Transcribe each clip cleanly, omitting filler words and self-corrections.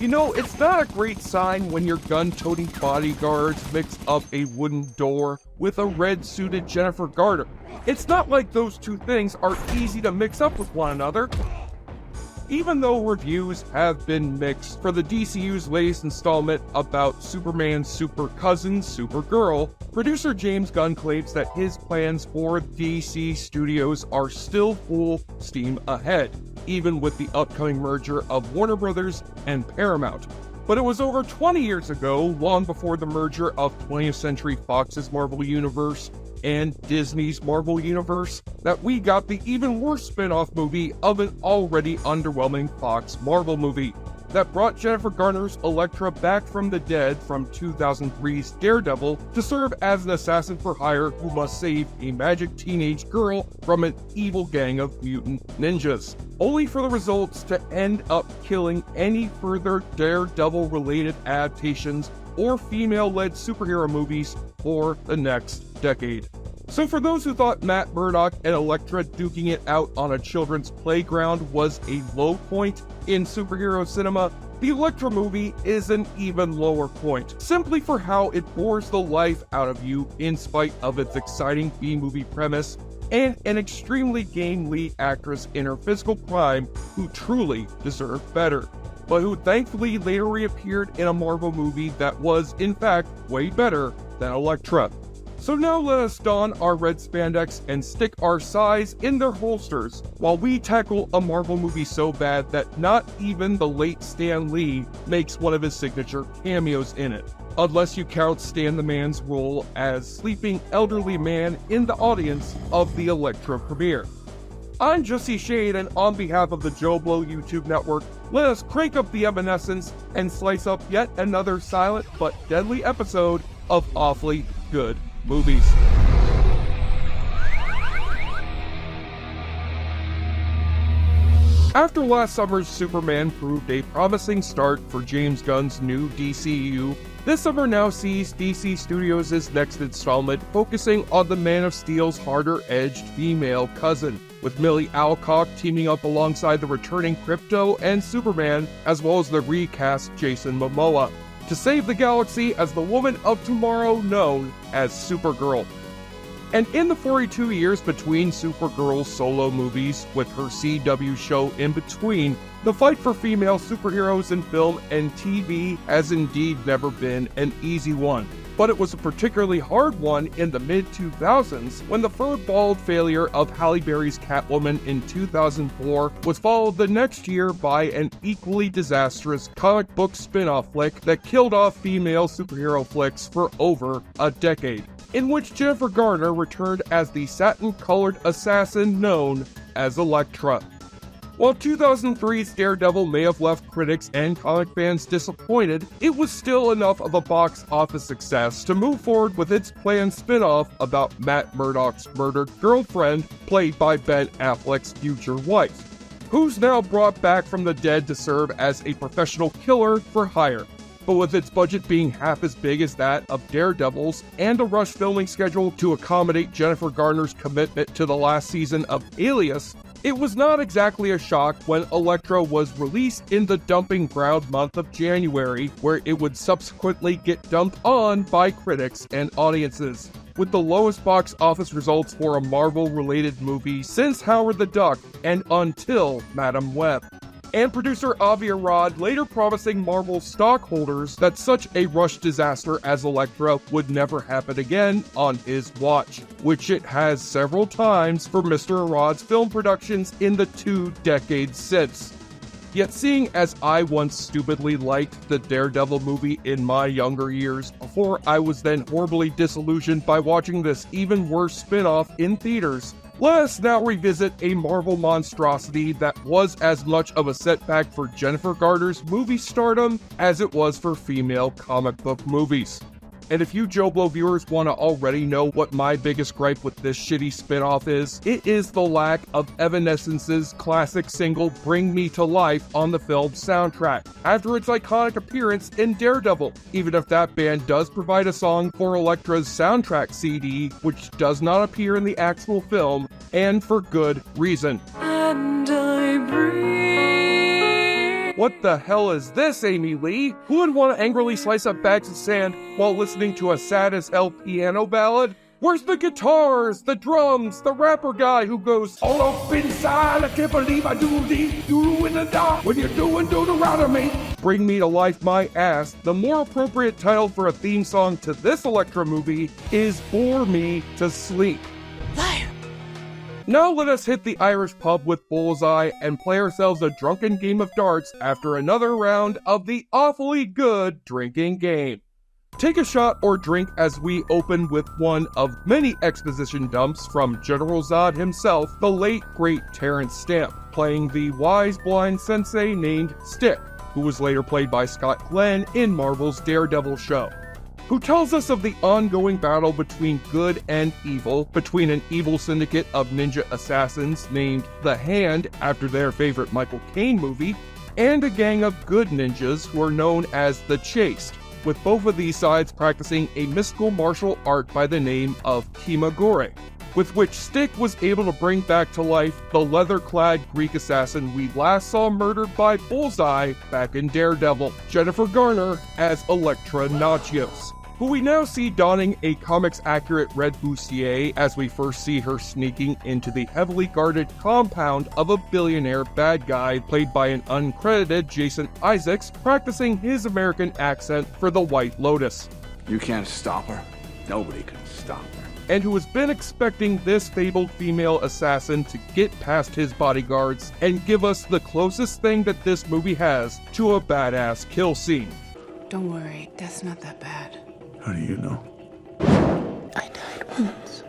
You know, it's not a great sign when your gun-toting bodyguards mix up a wooden door with a red-suited Jennifer Garner. It's not like those two things are easy to mix up with one another. Even though reviews have been mixed for the DCU's latest installment about Superman's super cousin, Supergirl, producer James Gunn claims that his plans for DC Studios are still full steam ahead, even with the upcoming merger of Warner Brothers and Paramount. But it was over 20 years ago, long before the merger of 20th Century Fox's Marvel Universe and Disney's Marvel Universe, that we got the even worse spin-off movie of an already underwhelming Fox Marvel movie that brought Jennifer Garner's Elektra back from the dead from 2003's Daredevil to serve as an assassin for hire who must save a magic teenage girl from an evil gang of mutant ninjas, only for the results to end up killing any further Daredevil-related adaptations or female-led superhero movies for the next decade. So for those who thought Matt Murdock and Elektra duking it out on a children's playground was a low point in superhero cinema, the Elektra movie is an even lower point, simply for how it bores the life out of you in spite of its exciting B-movie premise and an extremely game lead actress in her physical prime who truly deserved better, but who thankfully later reappeared in a Marvel movie that was, in fact, way better than Elektra. So now let us don our red spandex and stick our sais in their holsters while we tackle a Marvel movie so bad that not even the late Stan Lee makes one of his signature cameos in it, unless you count Stan the Man's role as sleeping elderly man in the audience of the Elektra premiere. I'm Jussie Shade, and on behalf of the JoBlo YouTube network, let us crank up the evanescence and slice up yet another silent but deadly episode of Awfully Good Movies. After last summer's Superman proved a promising start for James Gunn's new DCU, this summer now sees DC Studios' next installment focusing on the Man of Steel's harder-edged female cousin, with Millie Alcock teaming up alongside the returning Krypto and Superman, as well as the recast Jason Momoa, to save the galaxy as the Woman of Tomorrow known as Supergirl. And in the 42 years between Supergirl's solo movies, with her CW show in between, the fight for female superheroes in film and TV has indeed never been an easy one. But it was a particularly hard one in the mid-2000s when the furballed failure of Halle Berry's Catwoman in 2004 was followed the next year by an equally disastrous comic book spin-off flick that killed off female superhero flicks for over a decade, in which Jennifer Garner returned as the satin-colored assassin known as Elektra. While 2003's Daredevil may have left critics and comic fans disappointed, it was still enough of a box office success to move forward with its planned spin-off about Matt Murdock's murdered girlfriend, played by Ben Affleck's future wife, who's now brought back from the dead to serve as a professional killer for hire. But with its budget being half as big as that of Daredevil's and a rush filming schedule to accommodate Jennifer Garner's commitment to the last season of Alias, it was not exactly a shock when Elektra was released in the dumping ground month of January, where it would subsequently get dumped on by critics and audiences, with the lowest box office results for a Marvel-related movie since Howard the Duck and until Madam Web. And producer Avi Arad later promising Marvel stockholders that such a rush disaster as Elektra would never happen again on his watch, which it has several times for Mr. Arad's film productions in the 2 decades since. Yet seeing as I once stupidly liked the Daredevil movie in my younger years, before I was then horribly disillusioned by watching this even worse spin-off in theaters, let us now revisit a Marvel monstrosity that was as much of a setback for Jennifer Garner's movie stardom as it was for female comic book movies. And if you JoBlo viewers want to already know what my biggest gripe with this shitty spin-off is, it is the lack of Evanescence's classic single Bring Me to Life on the film's soundtrack, after its iconic appearance in Daredevil, even if that band does provide a song for Elektra's soundtrack CD, which does not appear in the actual film, and for good reason. And I breathe. What the hell is this, Amy Lee? Who would want to angrily slice up bags of sand while listening to a sad as hell piano ballad? Where's the guitars, the drums, the rapper guy who goes, all up inside, I can't believe I do these, you in the dark, when you're doing Deuteronomy. Bring me to life my ass. The more appropriate title for a theme song to this Elektra movie is Bore Me to Sleep. Liar. Now let us hit the Irish pub with Bullseye and play ourselves a drunken game of darts after another round of the awfully good drinking game. Take a shot or drink as we open with one of many exposition dumps from General Zod himself, the late great Terrence Stamp, playing the wise blind sensei named Stick, who was later played by Scott Glenn in Marvel's Daredevil show, who tells us of the ongoing battle between good and evil, between an evil syndicate of ninja assassins named The Hand after their favorite Michael Caine movie, and a gang of good ninjas who are known as the Chaste, with both of these sides practicing a mystical martial art by the name of Kimagure, with which Stick was able to bring back to life the leather-clad Greek assassin we last saw murdered by Bullseye back in Daredevil, Jennifer Garner as Elektra Nagios, who we now see donning a comics-accurate red bustier as we first see her sneaking into the heavily guarded compound of a billionaire bad guy played by an uncredited Jason Isaacs, practicing his American accent for the White Lotus. You can't stop her. Nobody can stop her. And who has been expecting this fabled female assassin to get past his bodyguards and give us the closest thing that this movie has to a badass kill scene. Don't worry, death's not that bad. How do you know? I died once.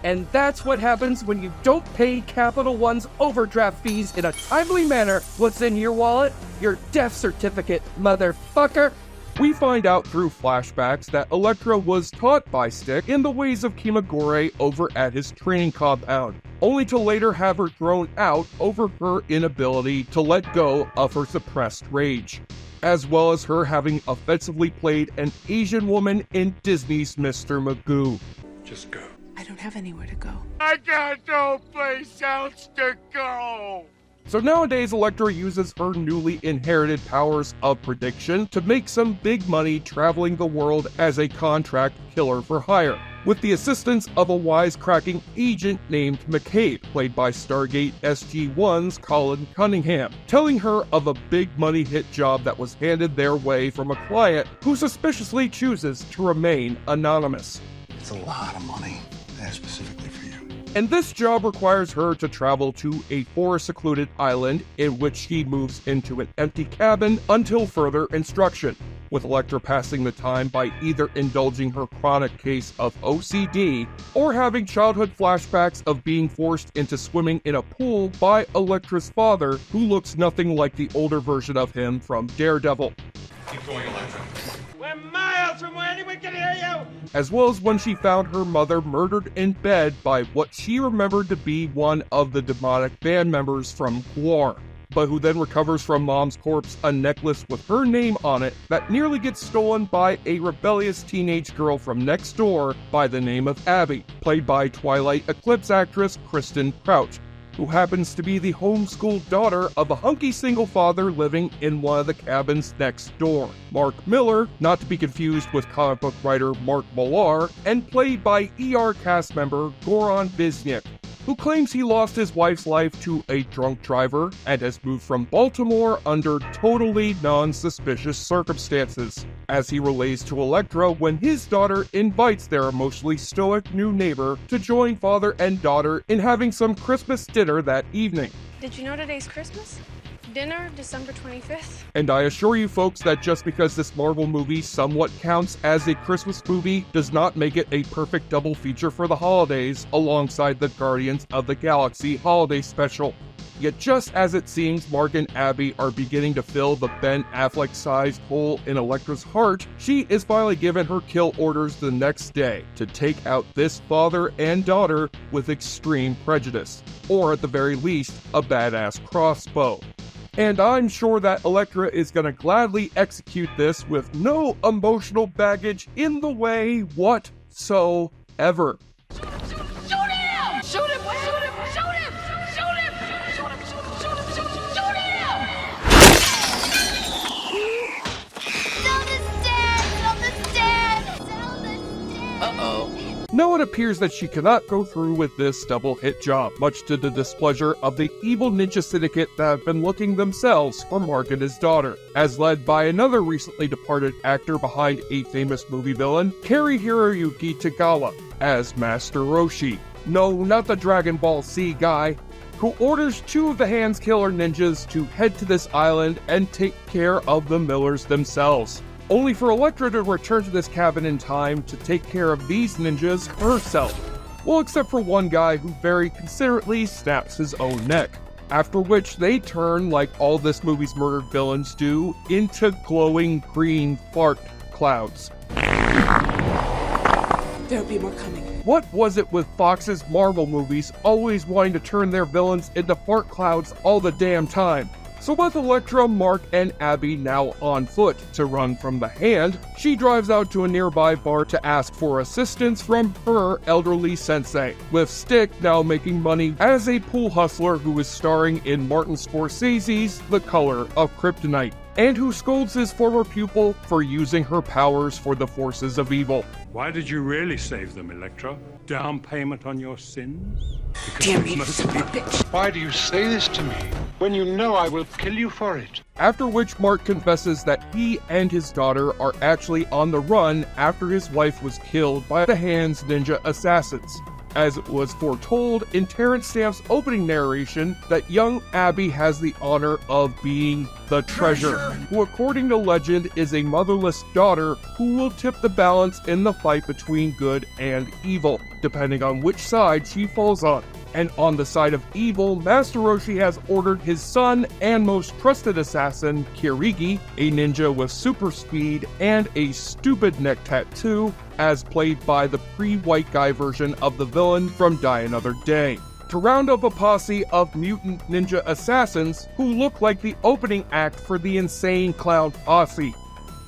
And that's what happens when you don't pay Capital One's overdraft fees in a timely manner. What's in your wallet? Your death certificate, motherfucker. We find out through flashbacks that Elektra was taught by Stick in the ways of Kimagure over at his training compound, only to later have her thrown out over her inability to let go of her suppressed rage, as well as her having offensively played an Asian woman in Disney's Mr. Magoo. Just go. I don't have anywhere to go. I got no place else to go. So nowadays, Elektra uses her newly inherited powers of prediction to make some big money traveling the world as a contract killer for hire, with the assistance of a wisecracking agent named McCabe, played by Stargate SG-1's Colin Cunningham, telling her of a big money hit job that was handed their way from a client who suspiciously chooses to remain anonymous. It's a lot of money. That's specifically for you. And this job requires her to travel to a forest-secluded island in which she moves into an empty cabin until further instruction, with Elektra passing the time by either indulging her chronic case of OCD or having childhood flashbacks of being forced into swimming in a pool by Elektra's father, who looks nothing like the older version of him from Daredevil. Keep going, Elektra. We're miles from where anyone can hear you! As well as when she found her mother murdered in bed by what she remembered to be one of the demonic band members from Gwar, but who then recovers from Mom's corpse a necklace with her name on it that nearly gets stolen by a rebellious teenage girl from next door by the name of Abby, played by Twilight Eclipse actress Kristen Crouch, who happens to be the homeschooled daughter of a hunky single father living in one of the cabins next door. Mark Miller, not to be confused with comic book writer Mark Millar, and played by ER cast member Goran Bizniak, who claims he lost his wife's life to a drunk driver and has moved from Baltimore under totally non-suspicious circumstances, as he relays to Elektra when his daughter invites their emotionally stoic new neighbor to join father and daughter in having some Christmas dinner that evening. Did you know today's Christmas? Dinner, December 25th. And I assure you folks that just because this Marvel movie somewhat counts as a Christmas movie does not make it a perfect double feature for the holidays alongside the Guardians of the Galaxy holiday special. Yet just as it seems Mark and Abby are beginning to fill the Ben Affleck-sized hole in Elektra's heart, she is finally given her kill orders the next day to take out this father and daughter with extreme prejudice, or at the very least, a badass crossbow. And I'm sure that Elektra is gonna gladly execute this with no emotional baggage in the way whatsoever. Shoot him! Shoot him! Shoot him! Shoot him! Shoot him! Shoot him! Shoot him! Shoot him! Shoot him! Now it appears that she cannot go through with this double hit job, much to the displeasure of the evil ninja syndicate that have been looking themselves for Mark and his daughter, as led by another recently departed actor behind a famous movie villain, Kari Hiroyuki Tagawa, as Master Roshi. No, not the Dragon Ball Z guy, who orders two of the Hands Killer ninjas to head to this island and take care of the Millers themselves, only for Elektra to return to this cabin in time to take care of these ninjas herself. Well, except for one guy who very considerately snaps his own neck, after which they turn, like all this movie's murdered villains do, into glowing green fart clouds. There'll be more coming. What was it with Fox's Marvel movies always wanting to turn their villains into fart clouds all the damn time? So with Elektra, Mark, and Abby now on foot to run from the Hand, she drives out to a nearby bar to ask for assistance from her elderly sensei, with Stick now making money as a pool hustler who is starring in Martin Scorsese's The Color of Kryptonite, and who scolds his former pupil for using her powers for the forces of evil. Why did you really save them, Elektra? Down payment on your sins? Damn you, son of a bitch. Why do you say this to me, when you know I will kill you for it? After which Mark confesses that he and his daughter are actually on the run after his wife was killed by the Hands ninja assassins, as it was foretold in Terrence Stamp's opening narration that young Abby has the honor of being the treasure, who according to legend is a motherless daughter who will tip the balance in the fight between good and evil, depending on which side she falls on. And on the side of evil, Master Roshi has ordered his son and most trusted assassin, Kirigi, a ninja with super speed and a stupid neck tattoo, as played by the pre-white guy version of the villain from Die Another Day, to round up a posse of mutant ninja assassins who look like the opening act for the Insane Clown Posse,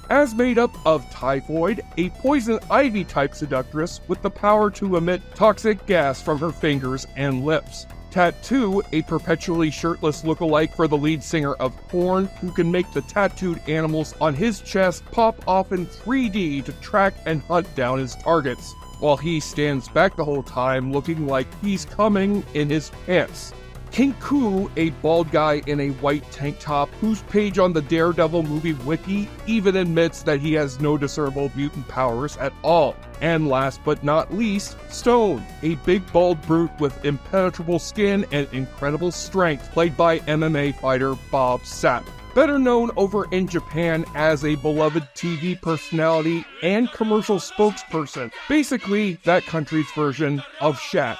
as made up of Typhoid, a poison ivy type seductress with the power to emit toxic gas from her fingers and lips. Tattoo, a perpetually shirtless lookalike for the lead singer of Korn, who can make the tattooed animals on his chest pop off in 3D to track and hunt down his targets, while he stands back the whole time looking like he's coming in his pants. King Ku, a bald guy in a white tank top whose page on the Daredevil movie wiki even admits that he has no discernible mutant powers at all. And last but not least, Stone, a big bald brute with impenetrable skin and incredible strength, played by MMA fighter Bob Sapp, better known over in Japan as a beloved TV personality and commercial spokesperson, basically that country's version of Shat.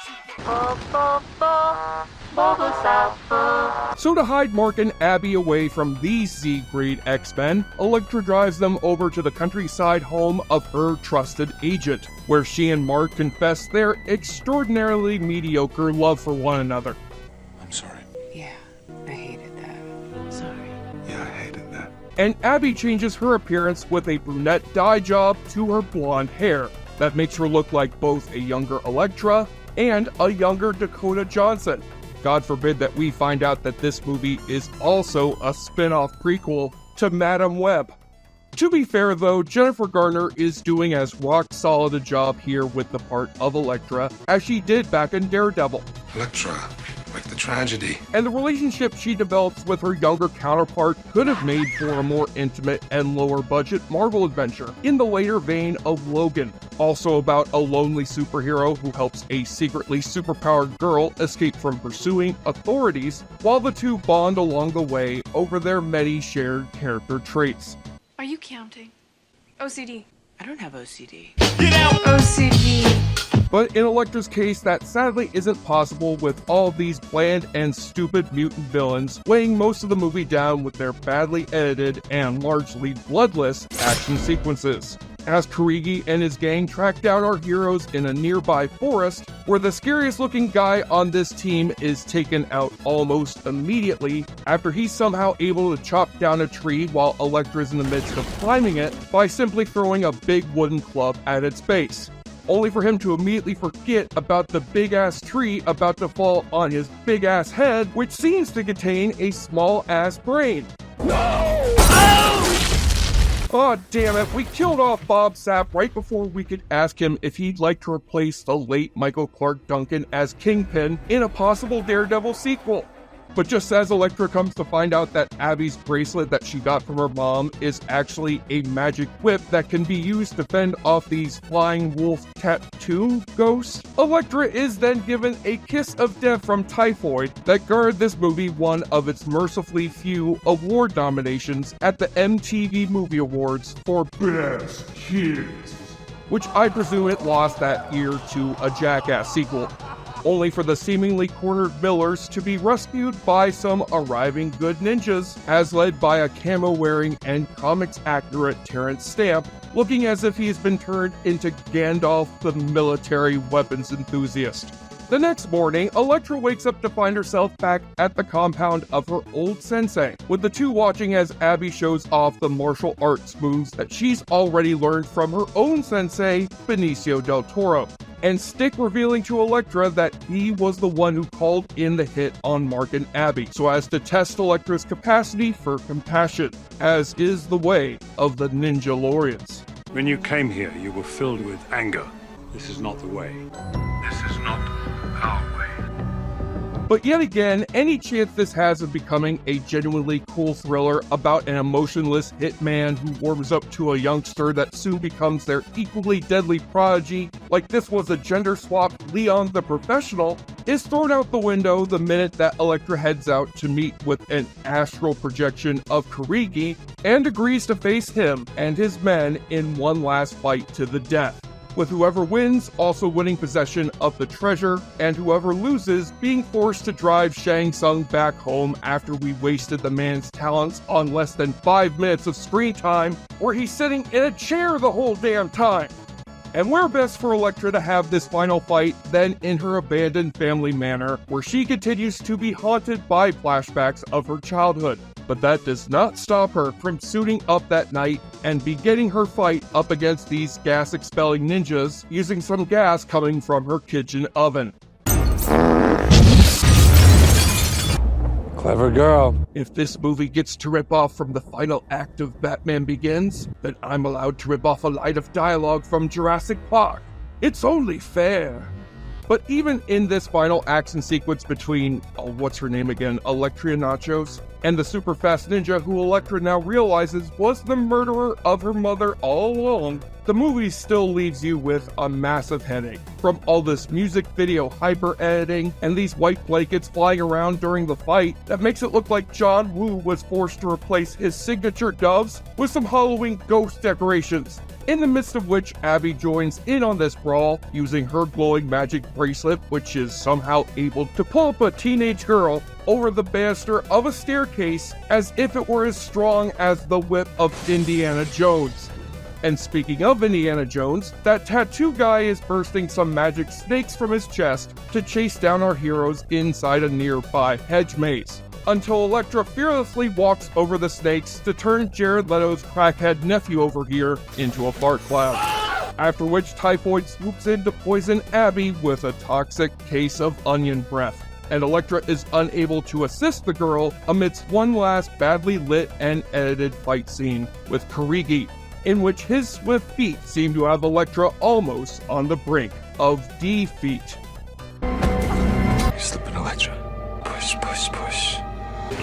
So to hide Mark and Abby away from these Z-grade X-Men, Elektra drives them over to the countryside home of her trusted agent, where she and Mark confess their extraordinarily mediocre love for one another. I'm sorry. Yeah, I hated that. Sorry. Yeah, I hated that. And Abby changes her appearance with a brunette dye job to her blonde hair that makes her look like both a younger Elektra and a younger Dakota Johnson. God forbid that we find out that this movie is also a spin-off prequel to Madam Web. To be fair though, Jennifer Garner is doing as rock-solid a job here with the part of Elektra as she did back in Daredevil. Elektra, like the tragedy. And the relationship she develops with her younger counterpart could have made for a more intimate and lower-budget Marvel adventure, in the later vein of Logan, also about a lonely superhero who helps a secretly superpowered girl escape from pursuing authorities, while the two bond along the way over their many shared character traits. Are you counting? OCD. I don't have OCD. OCD. But in Elektra's case, that sadly isn't possible with all these bland and stupid mutant villains, weighing most of the movie down with their badly edited and largely bloodless action sequences. As Kirigi and his gang track down our heroes in a nearby forest, where the scariest looking guy on this team is taken out almost immediately after he's somehow able to chop down a tree while Elektra's in the midst of climbing it by simply throwing a big wooden club at its base, only for him to immediately forget about the big-ass tree about to fall on his big-ass head, which seems to contain a small-ass brain. Aw, damn it, we killed off Bob Sapp right before we could ask him if he'd like to replace the late Michael Clark Duncan as Kingpin in a possible Daredevil sequel. But just as Elektra comes to find out that Abby's bracelet that she got from her mom is actually a magic whip that can be used to fend off these flying wolf tattoo ghosts, Elektra is then given a kiss of death from Typhoid that garnered this movie one of its mercifully few award nominations at the MTV Movie Awards for Best Kids, which I presume it lost that year to a Jackass sequel, only for the seemingly cornered Millers to be rescued by some arriving good ninjas, as led by a camo-wearing and comics-accurate Terrence Stamp, looking as if he's been turned into Gandalf the military weapons enthusiast. The next morning, Elektra wakes up to find herself back at the compound of her old sensei, with the two watching as Abby shows off the martial arts moves that she's already learned from her own sensei, Benicio del Toro, and Stick revealing to Elektra that he was the one who called in the hit on Mark and Abby, so as to test Elektra's capacity for compassion, as is the way of the Ninjalorians. When you came here, you were filled with anger. This is not the way. This is not our way. But yet again, any chance this has of becoming a genuinely cool thriller about an emotionless hitman who warms up to a youngster that soon becomes their equally deadly prodigy, like this was a gender-swapped Leon the Professional, is thrown out the window the minute that Elektra heads out to meet with an astral projection of Karigi and agrees to face him and his men in one last fight to the death, with whoever wins also winning possession of the treasure, and whoever loses being forced to drive Shang Tsung back home after we wasted the man's talents on less than 5 minutes of screen time, where he's sitting in a chair the whole damn time. And where best for Elektra to have this final fight than in her abandoned family manor, where she continues to be haunted by flashbacks of her childhood. But that does not stop her from suiting up that night and beginning her fight up against these gas-expelling ninjas using some gas coming from her kitchen oven. Clever girl. If this movie gets to rip off from the final act of Batman Begins, then I'm allowed to rip off a line of dialogue from Jurassic Park. It's only fair. But even in this final action sequence between, what's her name again, Electria Nachos, and the super fast ninja who Elektra now realizes was the murderer of her mother all along, the movie still leaves you with a massive headache. From all this music video hyper-editing and these white blankets flying around during the fight that makes it look like John Woo was forced to replace his signature doves with some Halloween ghost decorations, in the midst of which Abby joins in on this brawl using her glowing magic bracelet, which is somehow able to pull up a teenage girl over the banister of a staircase as if it were as strong as the whip of Indiana Jones. And speaking of Indiana Jones, that tattoo guy is bursting some magic snakes from his chest to chase down our heroes inside a nearby hedge maze, until Elektra fearlessly walks over the snakes to turn Jared Leto's crackhead nephew over here into a fart cloud. After which Typhoid swoops in to poison Abby with a toxic case of onion breath, and Elektra is unable to assist the girl amidst one last badly lit and edited fight scene with Karigi, in which his swift feet seem to have Elektra almost on the brink of defeat. You're slipping, Elektra. Push, push, push.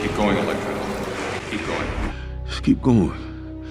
Keep going, Elektra. Keep going. Just keep going.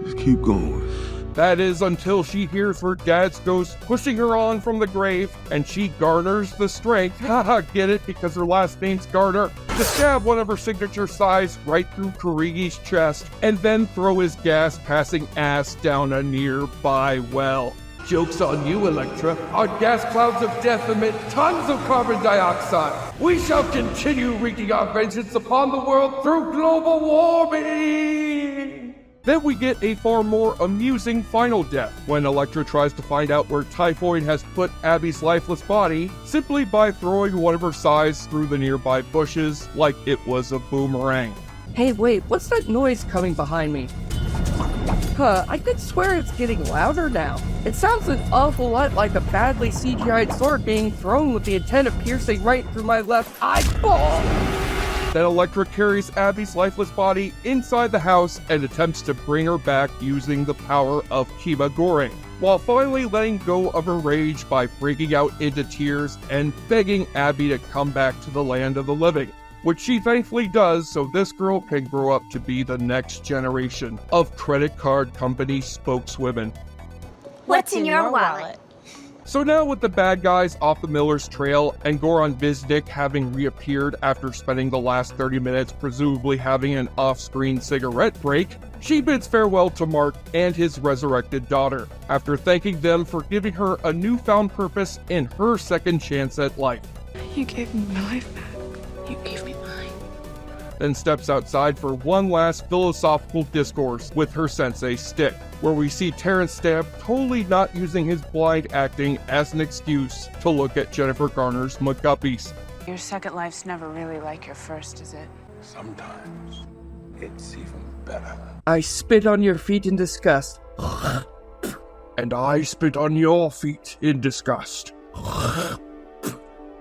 Just keep going. That is until she hears her dad's ghost pushing her on from the grave, and she garners the strength, haha, get it, because her last name's Garner, to stab one of her signature size right through Karigi's chest, and then throw his gas-passing ass down a nearby well. Joke's on you, Elektra. Our gas clouds of death emit tons of carbon dioxide. We shall continue wreaking our vengeance upon the world through global warming. Then we get a far more amusing final death when Elektra tries to find out where Typhoid has put Abby's lifeless body simply by throwing one of her size through the nearby bushes like it was a boomerang. Hey, wait, what's that noise coming behind me? I could swear it's getting louder now. It sounds an awful lot like a badly CGI'd sword being thrown with the intent of piercing right through my left eyeball. Then Elektra carries Abby's lifeless body inside the house and attempts to bring her back using the power of Kiba Goreng, while finally letting go of her rage by breaking out into tears and begging Abby to come back to the land of the living, which she thankfully does so this girl can grow up to be the next generation of credit card company spokeswomen. What's in your wallet? So now with the bad guys off the Miller's trail and Goran Visnik having reappeared after spending the last 30 minutes presumably having an off-screen cigarette break, she bids farewell to Mark and his resurrected daughter, after thanking them for giving her a newfound purpose in her second chance at life. You gave me my life back. You gave me mine. Then steps outside for one last philosophical discourse with her sensei Stick, where we see Terrence Stamp totally not using his blind acting as an excuse to look at Jennifer Garner's McGuppies. Your second life's never really like your first, is it? Sometimes it's even better. I spit on your feet in disgust. And I spit on your feet in disgust.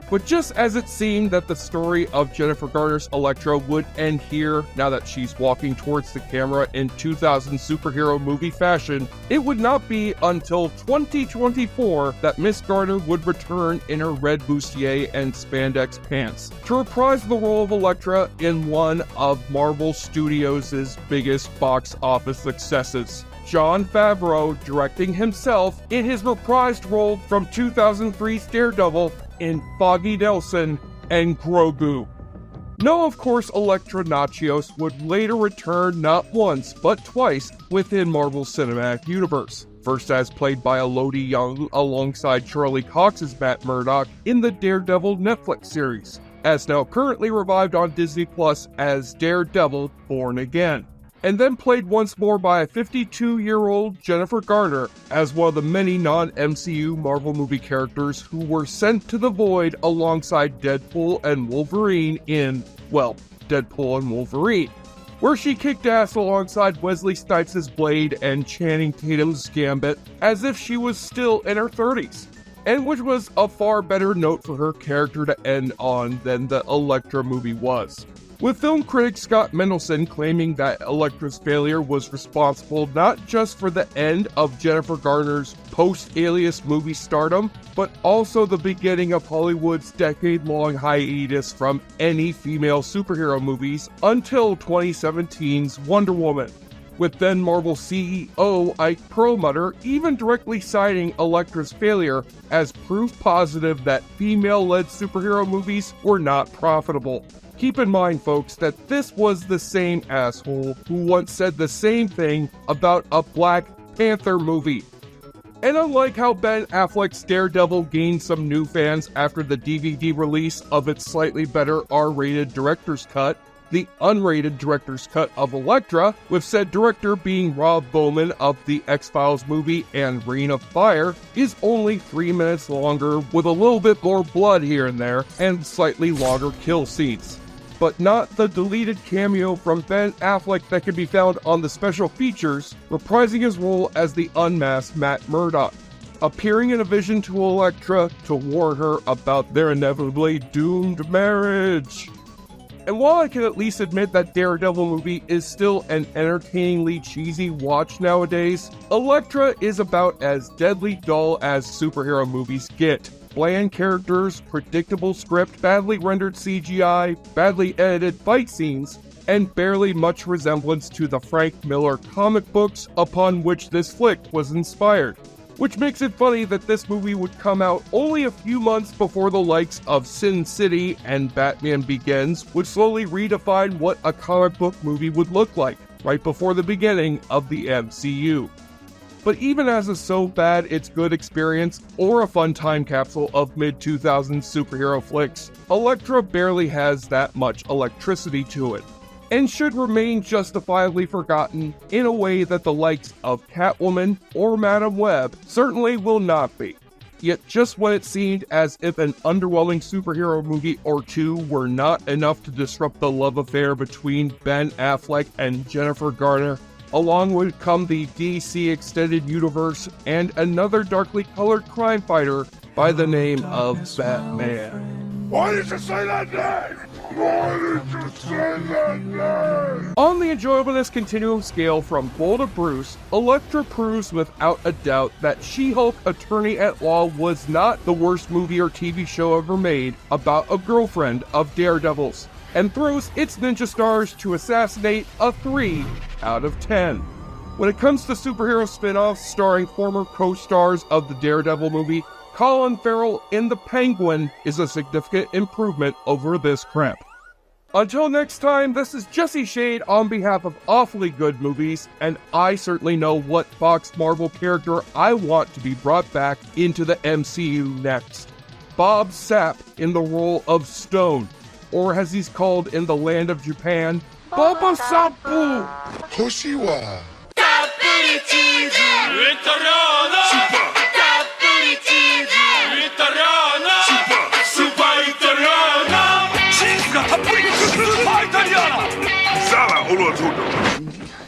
But just as it seemed that the story of Jennifer Garner's Elektra would end here, now that she's walking towards the camera in 2000 superhero movie fashion, it would not be until 2024 that Miss Garner would return in her red bustier and spandex pants to reprise the role of Elektra in one of Marvel Studios' biggest box office successes. Jon Favreau directing himself in his reprised role from 2003's Daredevil in Foggy Nelson and Grogu. No, of course, Elektra Natchios would later return not once, but twice within Marvel's Cinematic Universe. First as played by Elodie Young alongside Charlie Cox's Matt Murdock in the Daredevil Netflix series, as now currently revived on Disney Plus as Daredevil Born Again, and then played once more by a 52-year-old Jennifer Garner as one of the many non-MCU Marvel movie characters who were sent to the void alongside Deadpool and Wolverine in, well, Deadpool and Wolverine, where she kicked ass alongside Wesley Snipes' Blade and Channing Tatum's Gambit as if she was still in her 30s, and which was a far better note for her character to end on than the Elektra movie was. With film critic Scott Mendelson claiming that Elektra's failure was responsible not just for the end of Jennifer Garner's post-Alias movie stardom, but also the beginning of Hollywood's decade-long hiatus from any female superhero movies until 2017's Wonder Woman, with then Marvel CEO Ike Perlmutter even directly citing Elektra's failure as proof positive that female-led superhero movies were not profitable. Keep in mind, folks, that this was the same asshole who once said the same thing about a Black Panther movie. And unlike how Ben Affleck's Daredevil gained some new fans after the DVD release of its slightly better R-rated director's cut, the unrated director's cut of Elektra, with said director being Rob Bowman of the X-Files movie and Reign of Fire, is only 3 minutes longer with a little bit more blood here and there and slightly longer kill scenes. But not the deleted cameo from Ben Affleck that can be found on the special features, reprising his role as the unmasked Matt Murdock, appearing in a vision to Elektra to warn her about their inevitably doomed marriage. And while I can at least admit that Daredevil movie is still an entertainingly cheesy watch nowadays, Elektra is about as deadly dull as superhero movies get. Bland characters, predictable script, badly rendered CGI, badly edited fight scenes, and barely much resemblance to the Frank Miller comic books upon which this flick was inspired. Which makes it funny that this movie would come out only a few months before the likes of Sin City and Batman Begins would slowly redefine what a comic book movie would look like, right before the beginning of the MCU. But even as a so bad it's good experience, or a fun time capsule of mid-2000s superhero flicks, Elektra barely has that much electricity to it, and should remain justifiably forgotten in a way that the likes of Catwoman or Madam Web certainly will not be. Yet just when it seemed as if an underwhelming superhero movie or two were not enough to disrupt the love affair between Ben Affleck and Jennifer Garner, along would come the DC Extended Universe and another darkly colored crime fighter by the name of Batman. Why did you say that name? On the enjoyableness continuum scale from Bull to Bruce, Elektra proves without a doubt that She-Hulk Attorney at Law was not the worst movie or TV show ever made about a girlfriend of Daredevil's, and throws its ninja stars to assassinate a 3 out of 10. When it comes to superhero spin-offs starring former co-stars of the Daredevil movie, Colin Farrell in The Penguin is a significant improvement over this crap. Until next time, this is Jesse Shade on behalf of Awfully Good Movies, and I certainly know what Fox Marvel character I want to be brought back into the MCU next. Bob Sapp in the role of Stone, or as he's called in the land of Japan, Baba Sappu! Hoshiwa!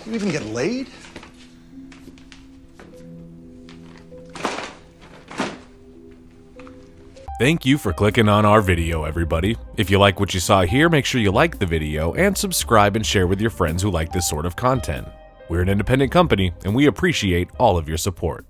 You even get laid? Thank you for clicking on our video, everybody. If you like what you saw here, make sure you like the video and subscribe and share with your friends who like this sort of content. We're an independent company, and we appreciate all of your support.